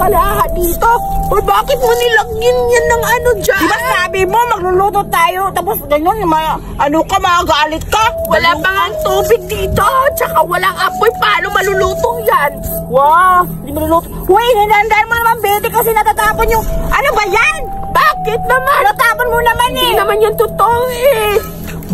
kalaha dito. O bakit mo nilagyan yan ng ano dyan? Diba sabi mo, magluluto tayo, tapos ganyan, magagalit ka? Wala pa nga tubig dito, tsaka walang apoy. Paano maluluto yan? Wow, di maluluto. Uy, hinandaan mo naman, Betty, kasi natatapon yung... Ano ba yan? Bakit naman? Natapon mo naman eh. Hindi naman yan totoo eh.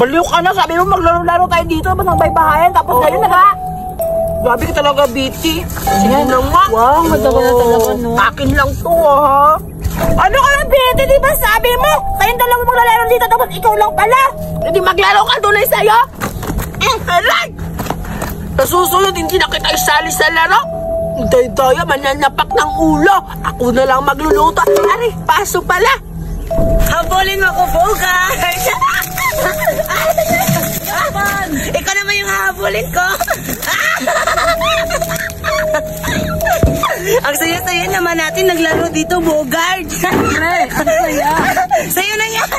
Baliw ka na, sabi mo maglaro-laro tayo dito, tapos nagbaybahayan, tapos ngayon Grabe ka talaga, Betty. Sige na nga. Wow, matagal na talaga, no? Akin lang to, ha? Ano ka na, Betty? Di ba sabi mo? Kayong dalawa maglalaro dito, tapos ikaw lang pala. Hindi maglaro ka doon ay sa'yo? Aray! Nasusunod, hindi na kita isali sa laro. Day-daya, mananapak ng ulo. Ako na lang magluluto. Aray, paso pala. Habulin mo ko, Bogart! Ikaw naman yung habulin ko! Ang saya-saya naman natin naglaro dito, Bogart! Ang saya! Sa'yo na yan!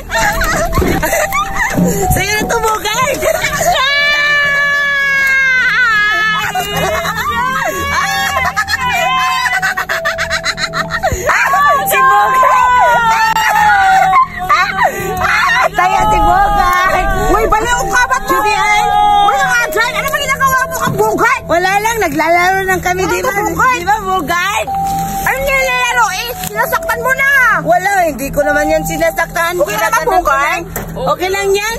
Sa'yo na to, Bogart! Si Bogart! Saya si Bogart! Uy, baliw ka ba to? Judian! Wala nga dyan! Ano ba ginagawa mo kang Bogart? Wala lang, naglalaro lang kami, di ba? Bogart? Di ba, Bogart? Ano nilalaro eh? Sinasaktan mo na! Wala, hindi ko naman yan sinasaktan. Okay na ba, Bogart? Okay lang yan.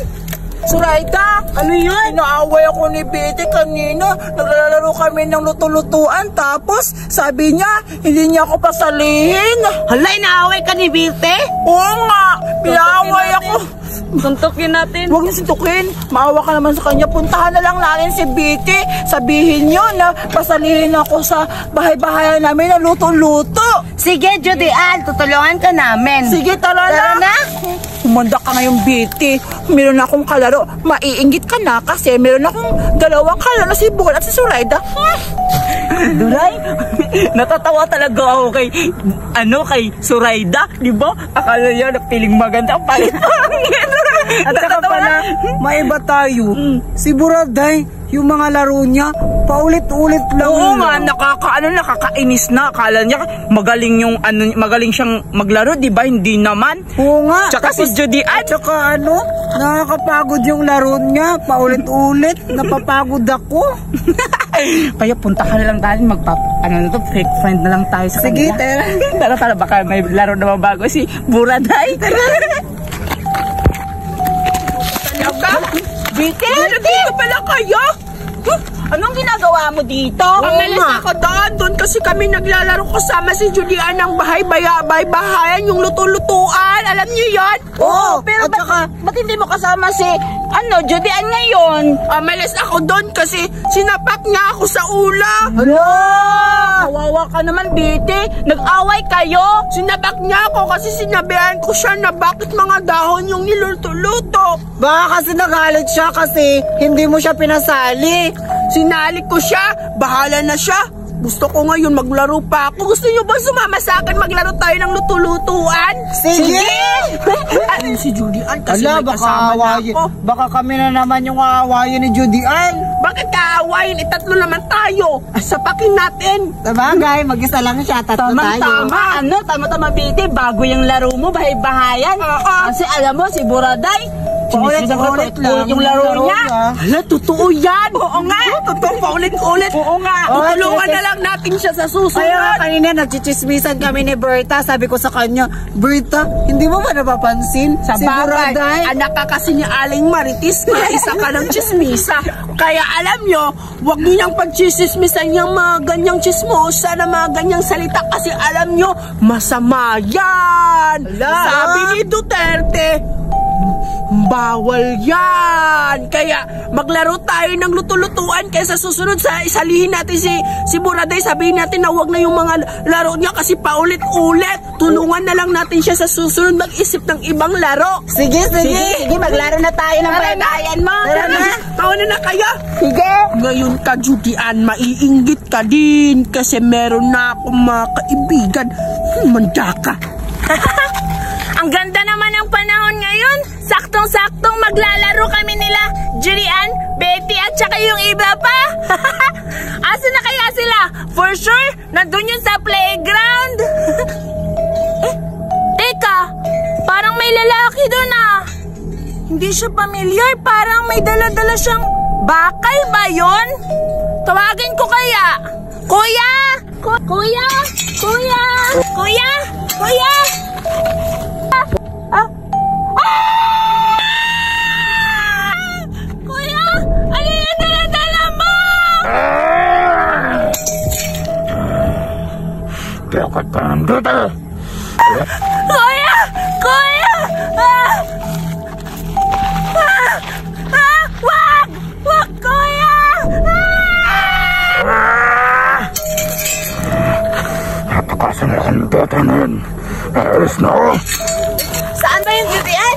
Suraida, Ano yun? inaaway ako ni Betty kanina. Naglalaro kami ng luto-lutuan. Tapos, sabi niya, hindi niya ako pasalihin. Hala, inaaway ka ni Birte? Oo nga, pinaaway ako. Tuntukin natin. Huwag niyo sintukin. Maawa ka naman sa kanya. Puntahan na lang natin si Betty. Sabihin niyo na pasalihin ako sa bahay-bahayan namin na luto-luto. Sige, Judian, tutulungan ka namin. Sige, tara na. Umanda ka ngayon, Betty. Meron akong kalaro. Maiinggit ka na kasi meron akong dalawang kalaro, si Bugol at si Suraida. Duray, natatawa talaga ako kay Suraida, di ba? Akala niya na piling maganda, palit pangit. At saka pala, maiba tayo. Si Buraday, yung mga laro niya, paulit-ulit lang. Oo nga, nakakainis na. Akala niya magaling siyang maglaro, di ba? Hindi naman. Oo nga. Tsaka si Judian. At saka nakakapagod yung laro niya, paulit-ulit. Napapagod ako. Kaya puntahan na lang tayo, fake friend na lang tayo sa Sige, kanya. Tara, baka may laro na mabago si Buraday. Betty, dito pala kayo? Anong ginagawa mo dito? Umalis ako doon kasi kami naglalaro kasama si Julian ng bahay-bahayan, yung luto-lutuan. Alam niyo yun? Oo, pero ba't hindi mo kasama si Judian ngayon? Umalis ako doon kasi sinapak niya ako sa ulo. Hala! Kawawa ka naman, Betty. Nag-away kayo? Sinapak niya ako kasi sinabihan ko siya na bakit mga dahon yung niluto-luto. Baka kasi nagalit siya kasi hindi mo siya pinasali. Sinali ko siya, bahala na siya. Gusto ko ngayon maglaro pa ako. Gusto niyo ba sumama sa akin maglaro tayo ng luto-lutuan? Sige! Ayun si Julian kasi Ala, may kasama na ako. Baka kami na naman yung aawayin ni Judian. Bakit kaawayin? Tatlo naman tayo. Sapakin natin. Sabagay, mag-isa lang siya, tatlo tayo. Tama, Betty. Bago yung laro mo, bahay-bahayan. Kasi alam mo, si Buraday, Paulit lang yung laro niya. Hala, totoo yan. Oo nga. Totoo, paulit-ulit. Oo nga. Tutulungan na lang natin siya sa susunod. Kaya kanina nagchichismisan kami ni Berta. Sabi ko sa kanya, Berta, hindi mo ba napapansin? Sa si bagay, Buraday, anak ka kasi ni Aling Maritis na isa ka ng chismisa. Kaya alam nyo, huwag nyo niyang pagchismisan yung mga ganyang chismosa na mga ganyang salita kasi alam nyo, masama yan. Sabi ni Duterte, bawal yan. Kaya maglaro tayo ng luto-lutuan kaya sa susunod isalihin natin si Buraday. Sabihin natin na huwag na yung mga laro niya kasi paulit-ulit. Tulungan na lang natin siya sa susunod mag-isip ng ibang laro. Sige, maglaro na tayo ng bayan mo. Tara na. Taon na kayo. Sige. Ngayon ka, Judian, maiinggit ka din kasi meron na akong mga kaibigan. Manda ka. Ang ganda naman ng panahon ngayon. Saktong-saktong maglalaro kami nila Julian, Betty at saka yung iba pa. Asa na kaya sila? For sure, nandun yun sa playground. Hindi siya familiar. Parang may dala-dala siyang bakal ba yun? Tawagin ko kaya. Kuya! Kuya! Kuya! Kuya! Kuya! Kuya! Ano yung dala-dala mo? Bakit ka nandito? Kuya! Kuya! Wag! Wag, kuya! Napakasan mo kang tatanan. Alis na ako. Saan ba yung Julian?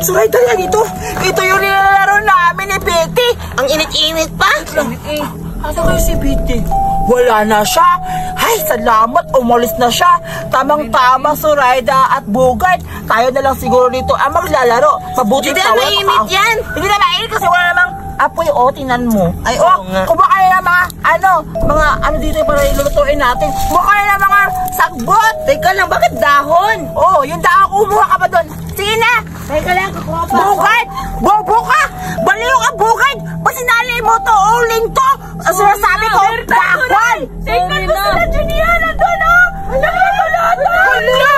Surayda yan ito. Ito yung nilalaro namin ni Betty. Ang init-init pa? Ano kayo si Betty? Wala na siya. Ay, salamat. Umalis na siya. Tamang-tama, Surayda at Bugard. Tayo na lang siguro dito ang maglalaro. Mabuti Julian, mainit yan. Hindi na mainit kasi wala namang apoy. O, tingnan mo. Ay, O, oo nga. kumakain na mga ano dito para ilulutuin natin. Kumakain na mga sagbot. Teka lang, bakit dahon? Oh, yung daan, kumuha ka ba doon? Sige na. Teka lang, kukuha pa. Bugard! Bobo ka! Baliw ka, Bugard! Pasinali mo to, uling to! Ang sinasabi ko, dakwan! Tingnan mo sila, Julian! Nandun, oh! Hala!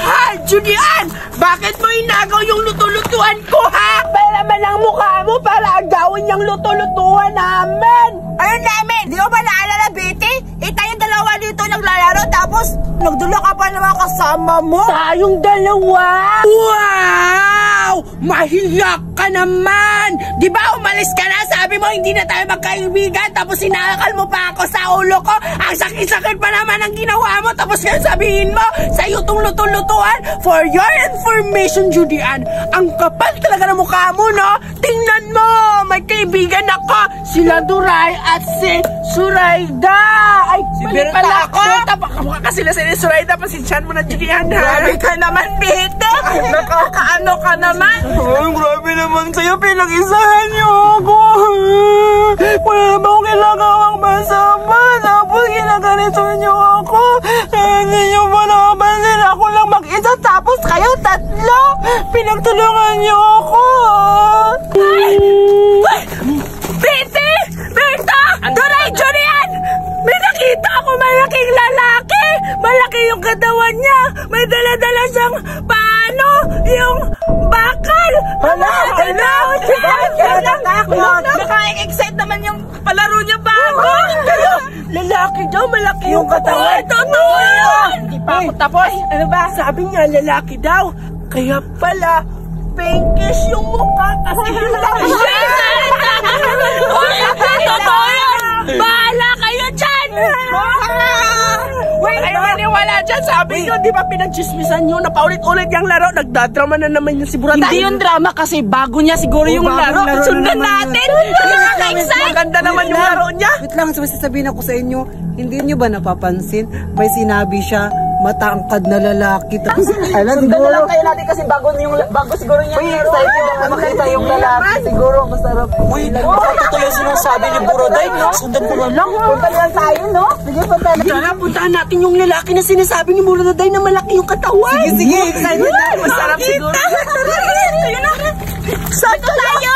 Ha, Julian! Bakit mo inagaw yung luto-lutuan ko, ha? Para naman ang mukha mo para agawin yung luto-lutuan namin! Ayun namin! Di mo ba naalala, Betty? Tayong dalawa dito naglalaro tapos nagdulo ka pa naman kasama mo? Tayong dalawa? Wow! Mahiyak ka naman! Di ba umalis ka na? Sabi mo hindi na tayo magkaibigan tapos sinakal mo pa ako sa ulo ko. Ang sakit-sakit pa naman ang ginawa mo tapos ngayon sabihin mo sa'yo itong luto-lutuan. For your information, Julian, ang kapal talaga ng mukha mo, no? Tingnan mo! May kaibigan ako! Sila Duray at si Surayda! Ay, Si mali Berta pala ako. Berta, baka kasi sila si Surayda. Pasensyahan mo na, Julian, ha? Grabe ka naman, Bete! Nakakaano ka naman? Ay, grabe naman kayo. Pinag-isahan niyo ako. Wala naman akong ginagawang masama. Tapos ginaganito niyo ako. Hindi niyo ba nakapansin? Ako lang mag-isa. Tapos kayo tatlo. Pinagtulungan niyo ako. Bete! Berta! Duray, Julian! May nakita ako malaking lalaki! Malaki yung katawan niya! May dala-dala siyang paano? Yung bakal! Hala! Naka-excite naman yung palaro niya bago! Lalaki daw, malaki yung katawan. Totoo yun! Hindi pa ako tapos. Ano ba? Sabi niya, lalaki daw. Kaya pala, pinkish yung mukha kasi yung lalaki. Totoo yun! Bahala kayo dyan! Wait, ay maniwala dyan. Sabi nyo, di ba pinagchismisan nyo na paulit-ulit yung laro? Nagdadrama na naman yung si Buraday. Hindi yung drama kasi bago niya siguro yung laro. Sundan natin. Nakaka-excite! Maganda naman yung laro niya. Wait lang, sabihin ako sa inyo, hindi nyo ba napapansin? May sinabi siya, matangkad na lalaki. Tapos, alam, Sundan na lang kayo natin kasi bago siguro niya yung excited na makita yung lalaki. Siguro masarap. Uy, totoo yung sinasabi ni Buraday. Sundan ko na lang. Punta lang tayo, no? Sige, punta na. Tara, puntahan natin yung lalaki na sinasabi ni Buraday na malaki yung katawan. sige, excited na. Masarap siguro. Saan tayo?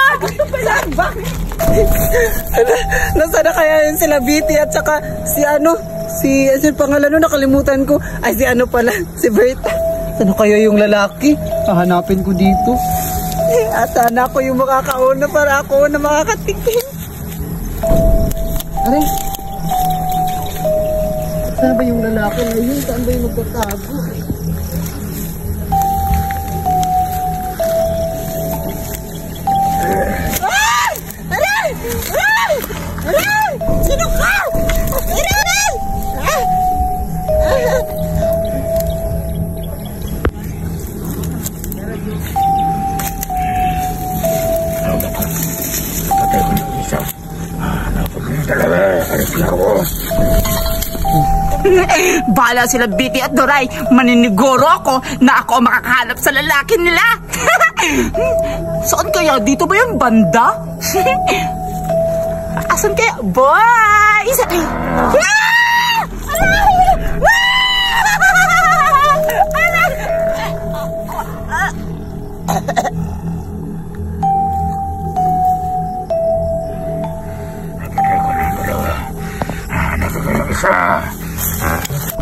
Nasaan na kaya yun sila Betty at saka si ano pangalan nun, nakalimutan ko. Ay, si ano pala, si Berta. Ano kaya yung lalaki? Hahanapin ko dito. At sana ako yung makakauna para ako na makakatikim. Aray. Saan ba yung lalaki ngayon? Saan ba yung magtatago? Sino ka? Patay ko yung isa. Napag yung dalawa. Alis na ako. Bahala sila Betty at Duray. Maniniguro ako na ako ang makakahanap sa lalaki nila. Saan kaya? Dito ba yung banda? Asan kaya? Boys!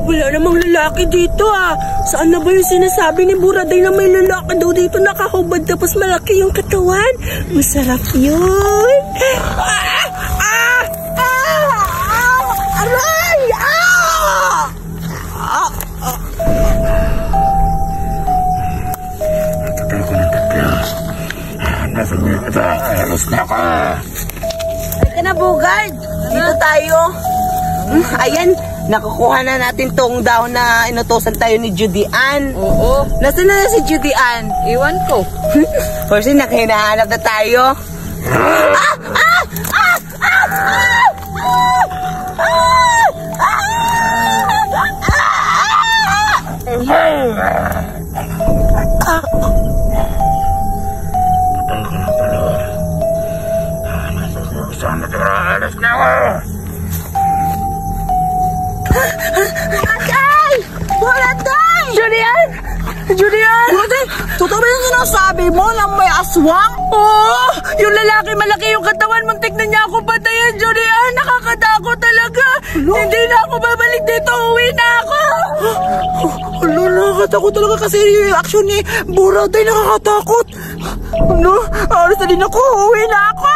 Wala namang lalaki dito ah. Saan na ba yung sinasabi ni Buraday na may lalaki daw dito nakahubad tapos malaki yung katawan? Masarap yun. Aray! Tagal ko ng tatlo. Nasaan niya ito? Alas na ako. Halika na, Bugard. Dito tayo. Ayan, nakukuha na natin tong dahon na inutosan tayo ni Judy Ann. Oo. Nasaan na si Judy Ann? Iwan ko. Kasi nakahinahanap na tayo. Saan na ito? Alas na ako. Buraday! Buraday! Julian! Julian! Buraday, totoo ba yung sinasabi mo na may aswang? Oo! Yung lalaki malaki yung katawan, muntik na niya ako patayin, Julian! Nakakatakot talaga! Hindi na ako babalik dito, uwi na ako! Ano, nakakatakot talaga kasi yung action ni Buraday nakakatakot. Ano? Alas na din ako, uwi na ako.